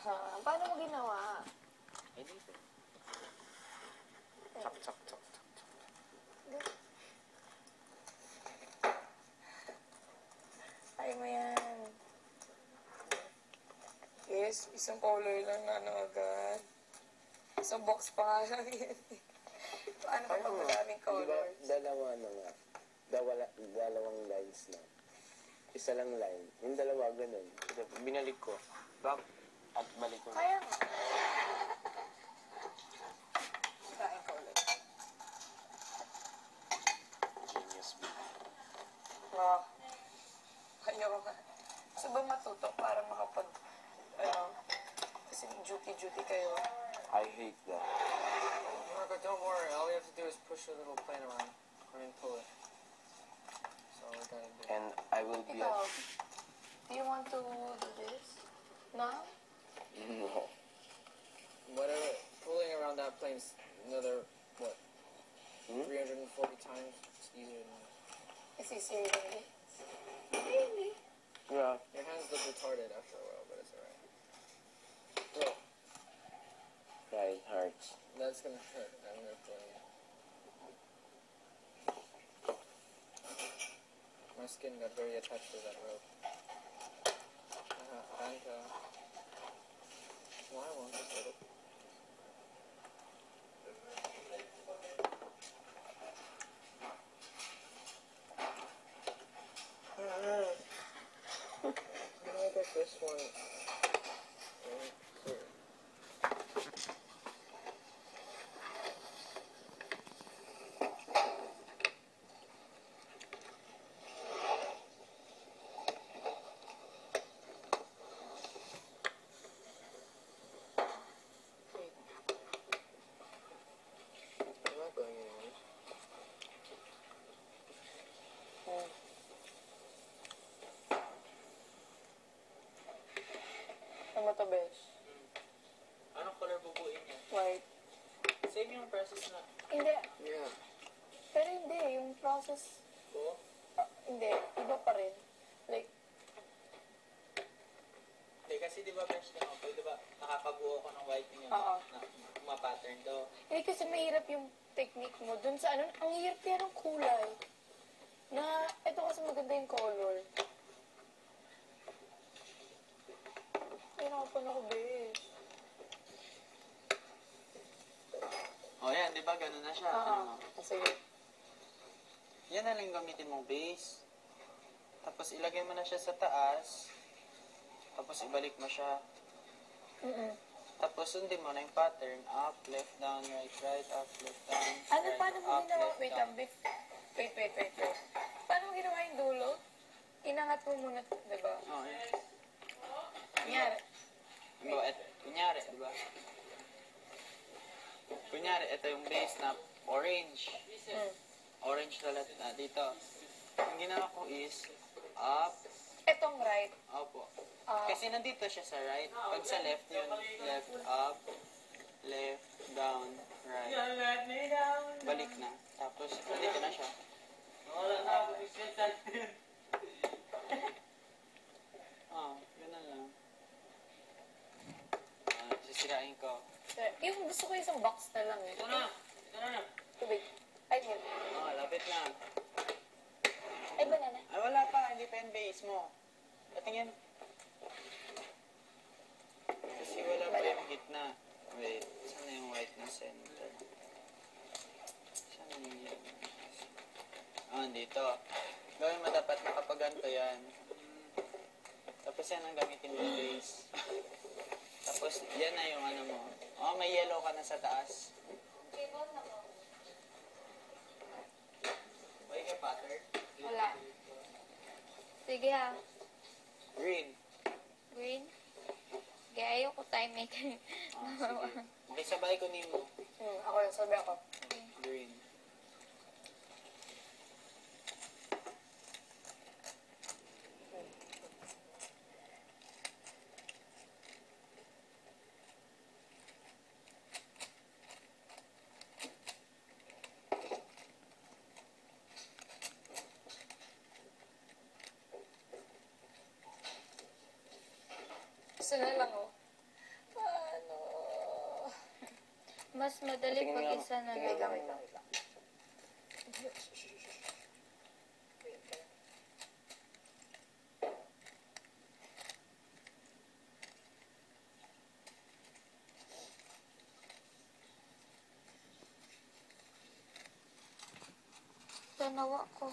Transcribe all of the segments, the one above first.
Paano mo ginawa? Eh, dito. Chak, chak, chak, chak, chak. Ay mo yan. Yes, isang color lang na ano agad. Isang box pa nga lang yun. Paano ka pag maraming colors? Diba, dalawa na nga. Dalawang lines na. Isa lang line. Yung dalawa, ganun. Binalik ko. Back at balik ko. Kaya nga. Kain ko ulit. Genius me. Wow. Ayaw nga. Gusto ba matuto para makapag, kasi duty kayo. I hate that. Marco, don't worry. All we have to do is push a little plane around and pull it. That's all we gotta do. And I will be Ikaw, do you want to do this? Now? No. Whatever, pulling around that plane's another, what, 340 times easier than that. It's easier than this. Really? Yeah. Your hands look retarded after a while, but it's alright. Bro, Yeah, it hurts. that's gonna hurt. I'm gonna pull you. My skin got very attached to that rope. Why won't this little? Can I get this one? Here. I'm not going anywhere. Ano to, Besh? Anong color bubuin niya? White. Same yung process na Hindi. Yeah. Pero hindi. Yung process, ko. hindi. Iba pa rin. Like, Hindi, kasi di ba fresh na ako, di ba nakakabuo ko ng white niya Oo. na ma-pattern to. hindi kasi mahirap yung technique mo. Dun sa ano, ang hirap kaya ng kulay. Na, ito kasi maganda yung color. Ay, nakapan ako, Besh. O yan, di ba ganun na siya? Oo. Sige. Yan na lang gamitin mong base. Tapos ilagay mo na siya sa taas. Tapos ibalik mo siya. Tapos sundin mo na yung pattern. Up, left, down, right, right, up, left, down, Ano, right, paano mo up, ginawa? left, Wait down. lang, wait. Paano mo ginawa yung dulo? Inangat mo muna, diba? Oo, yan. Kunyari. Kunyari, di ba? Kunyari, ito yung base na orange. Orange lahat na dito. Ang ginawa ko is up, Itong right. opo. Kasi nandito siya sa right. Pag sa left yun, left, up, left, down, right. Balik na. Tapos, dito na siya. Ganun lang. Sisirain ko. Yung gusto ko isang box na lang eh. Ito na! Tubig. Ay, yun. Lapit na. Ay, banana. Ay, wala pa. Hindi pa yung base mo. Patingin. Kasi wala pa yung gitna. Wait, saan na yung white na center? Saan na yung yellow? Dito. Gawin mo dapat nakapaganto yan. Tapos yan ang gamitin mo base. Tapos yan na yung ano mo. May yellow ka na sa taas. May ka pattern? Wala. Sige ha. Green. Green. Sige, ayaw ko time maker. Sige. Makisabay ko nimo. Ako yung sabi ako. Green. Gusto na lang oh. Mas madali pag isa na Wait lang, lang. wait lang, wait lang. Tanawa ko.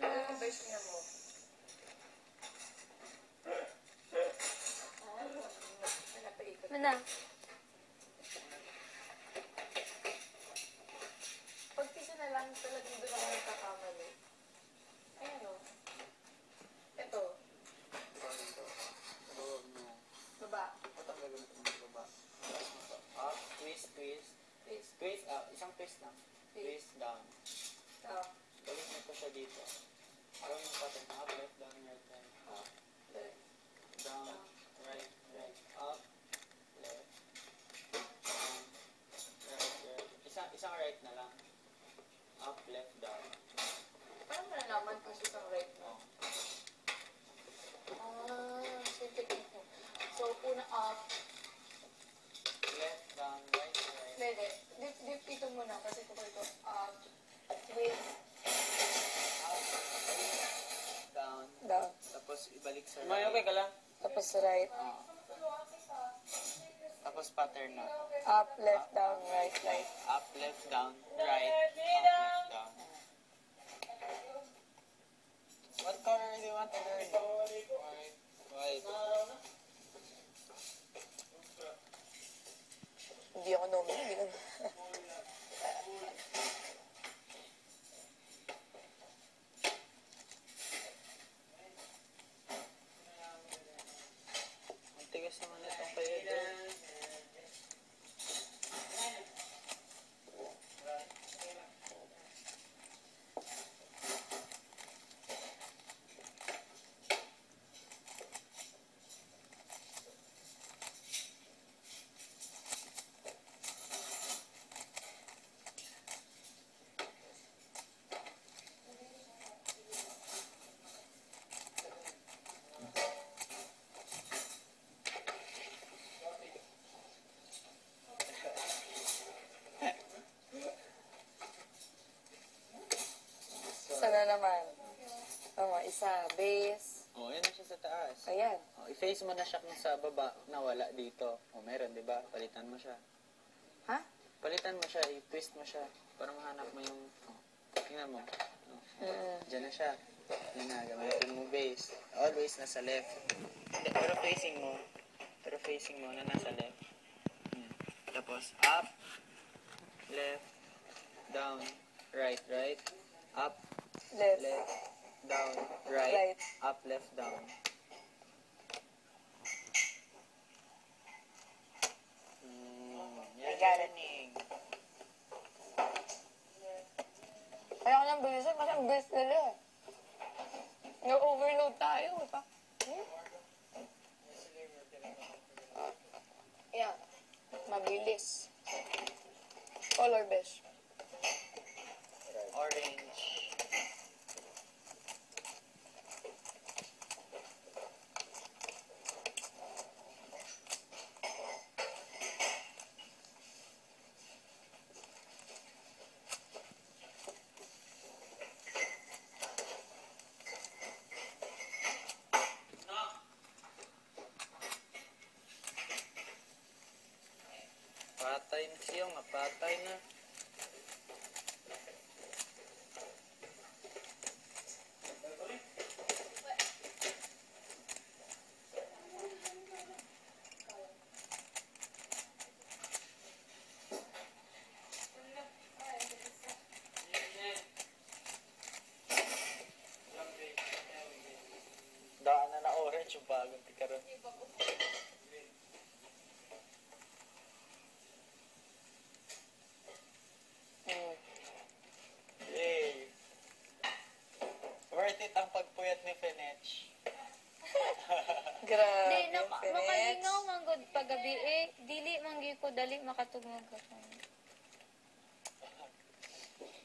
Ano yung best niya mo? Mana? Pag pisa na lang, talagang doon ako nagkakamali. Ayan o. Ito. Baba. Up, twist, twist. Please. Twist, isang twist lang. Twist, down. Up. Balik mo po siya dito. Alam mo pattern. Up, left, down, right, right. Up. Left. Down, right, right. Up, left, down, right, right. Isang right na lang. Up, left, down. Paano malalaman kung isang right mo? So technique mo. So, una up. Left, down, right, right. Pwede. Dip ito muna kasi ito ito. Up. Twist. Up, down. Down. Tapos ibalik sa May right. okay ka lang? Tapos right. Tapos pattern na. Up, left, down, right, right. Up, left, down, right, up, left, down. What color do you want to learn? White. Hindi ako nominal. Hindi ko Ang tigas naman itong kaya doon. Sana naman. Tama, isa. Base. Oh, yan na siya sa taas. Ayan. Oh, i-face mo na siya kung sa baba na wala dito. Oh, meron, di ba? Palitan mo siya. Ha? Palitan mo siya, i-twist mo siya. Para mahanap mo yung... Oh, tingnan mo. Oh, Diyan na siya. Yan na, gamitin mo base. Always nasa left. Hindi, pero facing mo. Pero facing mo na nasa left. Yan. Tapos, up, left, down, right, right, up, Left. left, down, right, Right. up, left, down. Yan got it. learning. Kaya ko nang bilisan kasi ang bilis nila eh. Na-overload tayo. Pa. Yan. Mabilis. Color best. Orange. Patay na siya, mapatay na. Daan na orange yung bagong tikaroon. Yay! Worth it ang pagpuyat ni Fenech. Grabe. Di, makalingaw man gud paggabi eh. Dili man gyud ko dali makatugmag ka.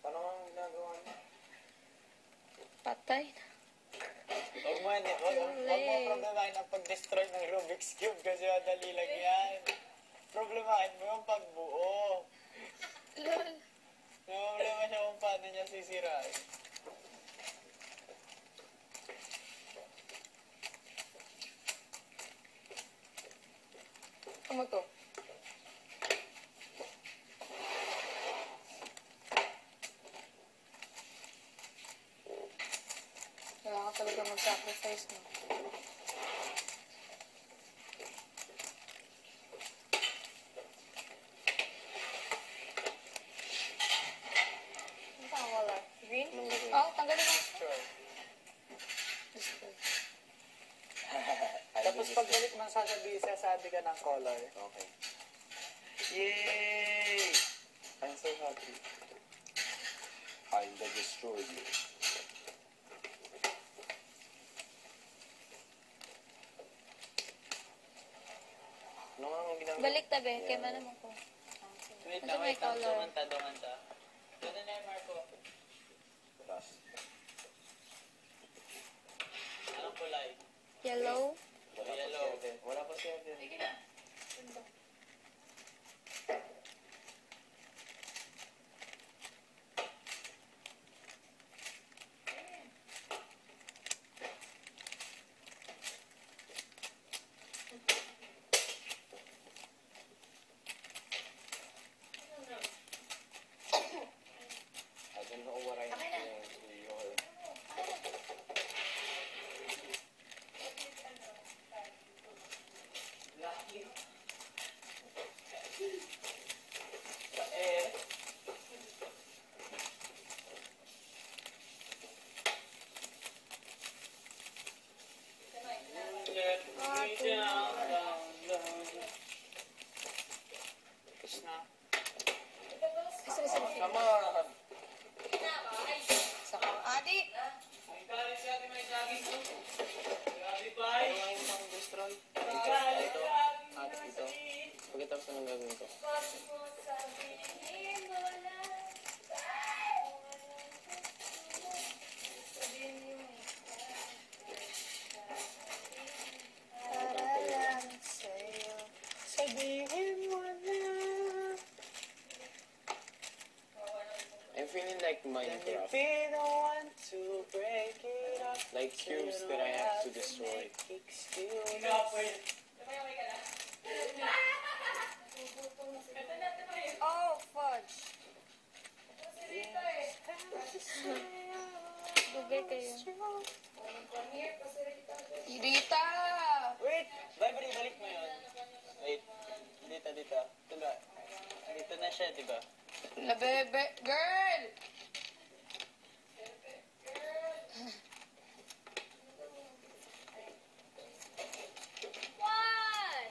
Paano ang ginagawa niya? Patay na. Huwag mo problemahin ang pag-destroy ng Rubik's Cube kasi madali lang yan. Problemahin mo yung pagbuo. Lol. May problema siya kung paano niya sisirain. Ano to? Kailangan talaga mag-sacrifice, no? Ano pa ang wala? Green? Oh, tanggalin mo. Sure. Display. Tapos pagbalik mo sasabi ka ng color. Okay. Yay! I'm so happy. I'll destroy you. Ano nga ang ginagawa? Balik tabi. Kaya man naman ko. Wait Ano lang, may wait lang. color? Dumanta. Ganda na yung Marco. Last. Anong kulay? Yellow. Wala pa Yellow. si Eden. Wala pa si Eden. I don't know what I'm doing to your... Tapos na. Isa. Come on! Isa ka. Adi! Ano nga yung pang-destroy? Ito. Ito. Pagkatapos na ng gagawin ko. Para lang sa'yo. Sabihin mo na. I'm feeling like Minecraft. Be the one to break it up. Like cubes that I have to destroy. Oh, fudge. Dugay kayo. Irita! Wait! Balik mo yun. Wait. Dito. Ito ba? Dito na siya, di ba? La bebe. Girl! Why?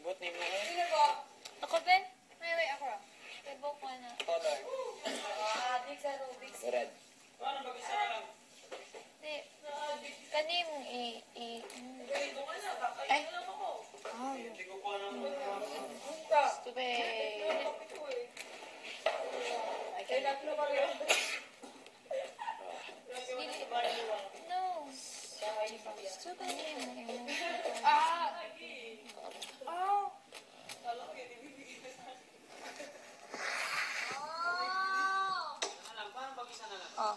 But name mo yun? Ako, Ben? May ako. Tibok ko na. Color. Red. Di. Kanim Ay. No. Stupid. Ah! Oh! Oh.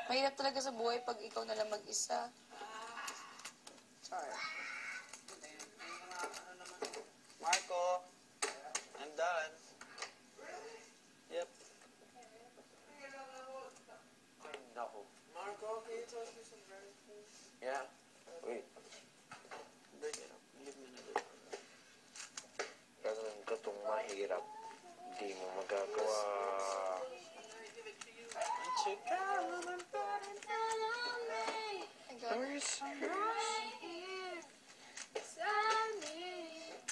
Mahirap talaga sa buhay pag ikaw na lang mag-isa. Sorry. Marco. I'm done. Yep. Nako. Marco, can you toss me some bread, please? Yeah. Wait. Leave me na doon. Gagawin ko itong mahirap. Hindi mo magagawa.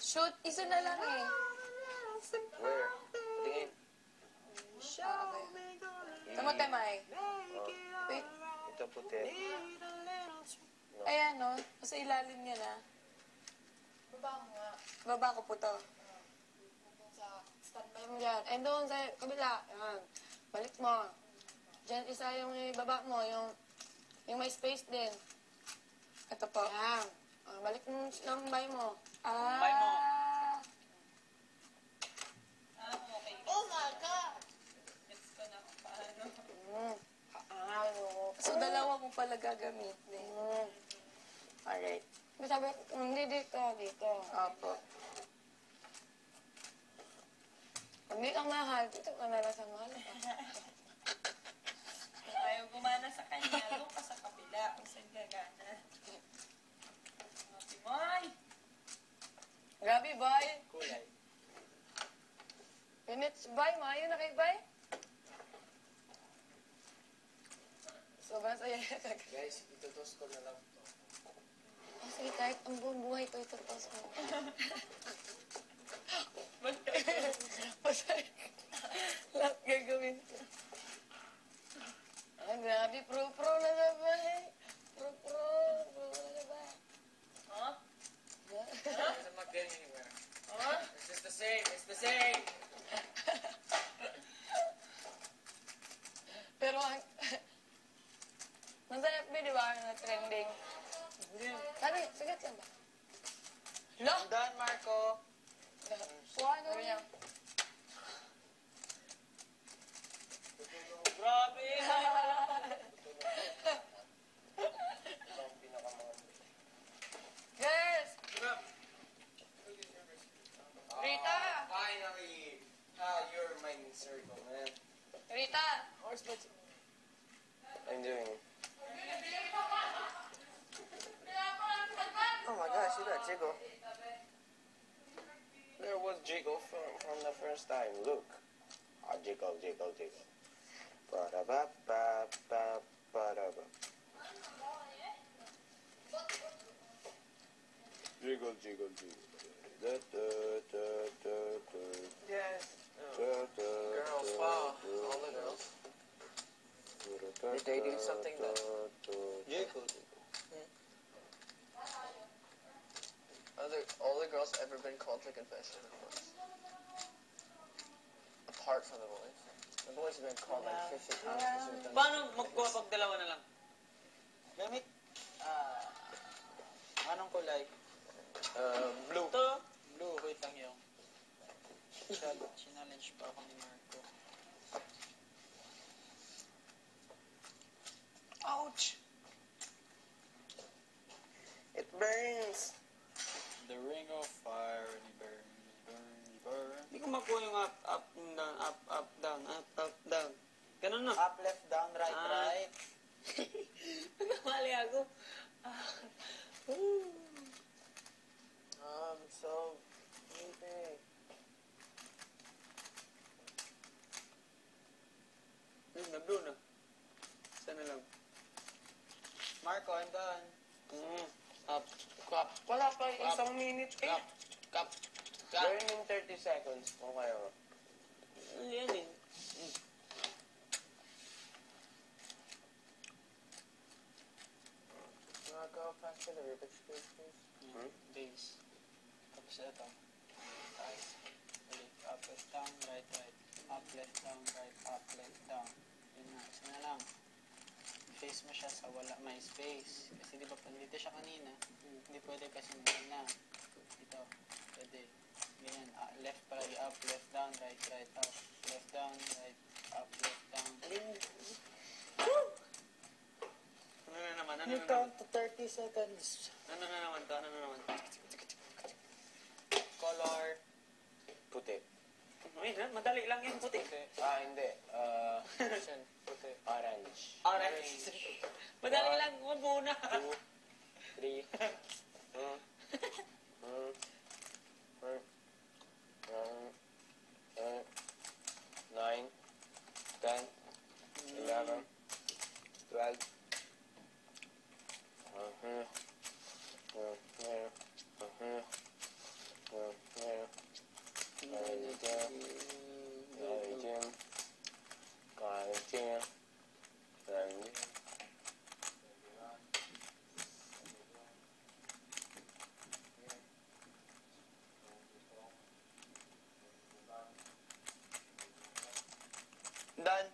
Shoot, isa na lang eh. Where? Tingin. Tama puti, May. Wait. Ito puti. Ayan, no? Sa ilalim niya na. Baba mo nga. Baba ko po to. Sa standby mo dyan. And doon sa kabila. Yan. Balik mo. Diyan isa yung ibaba mo. Yung may space din. Ito po. Yan. Balik mo standby mo. Ah. Bye mo. Oh my God! So, dalawa mo pala gagamitin. Alright. Sabi, hindi dito. Opo. Pag di kang mahal, dito ka na lang sa mahal. Ayaw gumana sa kanya. Doon ka sa kabila. Kung saan gagana. Si Moy! Grabe, boy. Kulay. Minutes, boy. Mayo na kay boy. Sobrang saya. Guys, itutos ko na lang to. Sige, kahit ang buong buhay ko, ito tos mo. Masaya. Lahat gagawin ko. Ay, grabe. Pro na na ba eh? Pro na na ba? Huh? I'm not getting anywhere. It's just the same. It's the same. Pero, nasa FB, di ba, na trending? Sabi, sigat lang ba? Lo? Done, Marco. Ano niya? Grabe! Yes! Rita! Finally! You're my circle, man. Rita! I'm doing it. Oh my gosh, you got jiggle. There was jiggle from the first time. Look. Ah, jiggle, jiggle, jiggle. Ba-da-ba-ba-ba, ba-da-ba. Jiggle, jiggle, jiggle. Da-da-da-da-da. Yes. Da-da-da-da. Girls, wow. All the girls. Did they do something that... Jiggle. All the girls ever been called to confession, of course. Apart from the boys. The boys have been called like 50 times. because they've done Paano something magkuha like pag dalawa na lang? Gamit, anong kulay? this. Blue. Ito, blue. Wait lang yung. Challenge pa ako ni Marco. Ouch! It burns! The ring of fire, burn, burn, burn. Hindi ko makuha yung up, up, down, up, up, down, up, up, down. Ganun na. Up, left, down, right, right. Mali ako. So, easy. Na-blue na. Sana lang. Marco, I'm done. Up. Cup. Wala pa Isang minute eh. Cup. Cup. Gawin in 30 seconds kung kaya mo. Ano yan eh? Go past the Rubik's Cube, please. Base. Tapos ito. Right. Ulit. Up, left, down, right, right. Up, left, down, right. Up, left, down. Yun na. Isa na lang. Face mo siya sa wala may space. Kasi di ba dito siya kanina? Hindi pwede kasi na. Ito. Pwede. Ganyan. Left, right, up, left, down, right, right, up. Left, down, right, up, left, down. Ano na naman? Ano na naman? to 30 seconds. Ano na naman to? Ano na naman? Color. Puti. Ay, madali lang yung puti. Ah, hindi. Puti. Orange. Orange. Madali lang. Huwag muna. 2, 3, 9, 10, 11, 12. Done.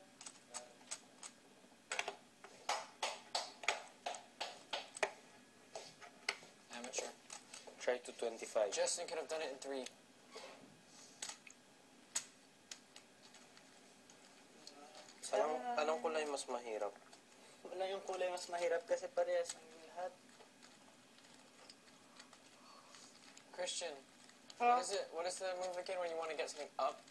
Amateur. Try to 25. Justin could have done it in 3. Anong kulay mas mahirap? Wala yung kulay mas mahirap kasi parehas ang lahat. Christian, Huh? what is the move again when you want to get something up,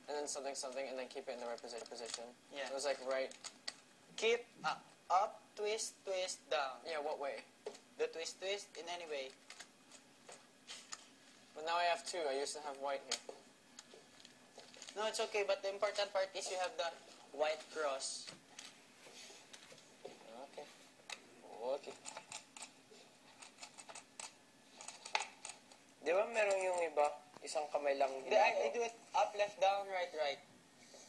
and then something, and then keep it in the right position? Yeah. It was like right. Keep up, twist, twist, down. Yeah, what way? The twist, twist in any way. But now I have 2. I used to have white here. No, it's okay, but the important part is you have the white cross. Okay. Okay. Di ba meron yung iba? Isang kamay lang. Hindi, I do it up, left, down, right, right.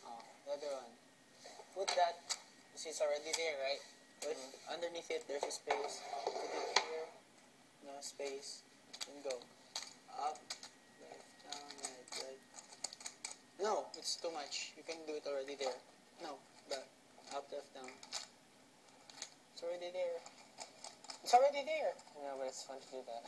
Oh, the other one. Put that. See, it's already there, right? But underneath it, there's a space. Put it here. No space. Then go. Up, left, down, right, right. No, it's too much. You can do it already there. No, back. Up, left, down. It's already there. It's already there. No, but it's fun to do that.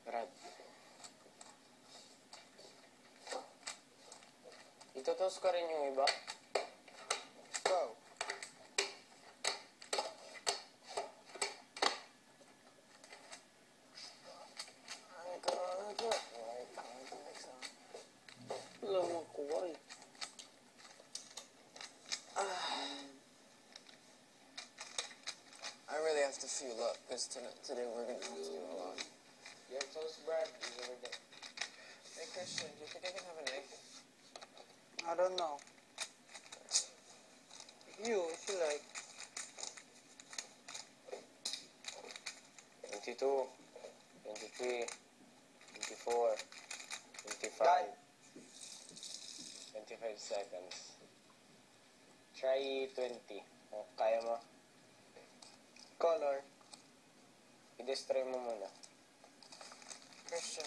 Brad. Itutos ko rin yung iba. Go. Wala mo kuha eh. I really have to fuel up because today we're gonna have to do a lot. Your toast, Brad, is over there. Hey Christian, do you think I can have an egg? I don't know. You, if you like. 22, 23, 24, 25. Done. 25 seconds. Try 20. Oh, kaya mo? Color. I-destroy mo muna. Christian.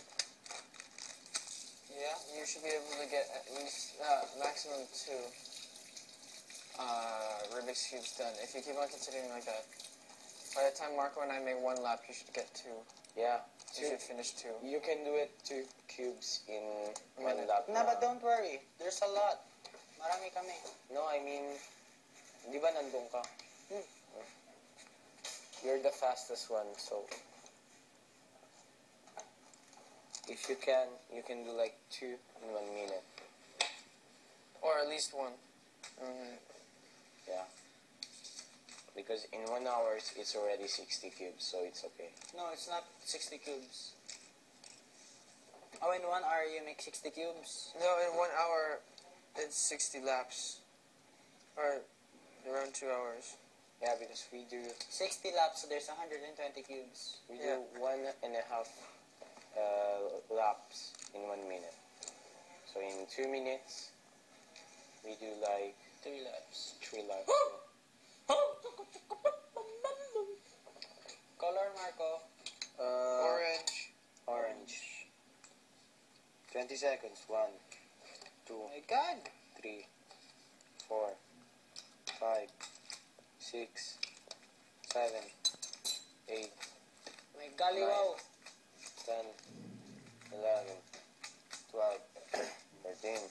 Yeah, you should be able to get at least maximum 2 Rubik's Cubes done. If you keep on continuing like that. By the time Marco and I make 1 lap, you should get 2. Yeah. You should finish 2. You can do it 2 cubes in 1 lap. No, but don't worry. There's a lot. Marami kami. No, I mean, di ba nandun ka? You're the fastest one, so if you can do like 2 in 1 minute. Or at least 1. Yeah. Because in 1 hour, it's already 60 cubes, so it's okay. No, it's not 60 cubes. Oh, in 1 hour you make 60 cubes? No, in 1 hour, it's 60 laps. Or around 2 hours. Yeah, because we do 60 laps, so there's 120 cubes. we Yeah. do 1.5 laps in 1 minute. So in 2 minutes, we do like 3 laps. 3 laps. Color, Marco. Orange. Orange. 20 seconds. 1, 2, Oh my God. 3, 4, 5, 6, 7, 8, My golly, wow. 10, 11, 12, 13,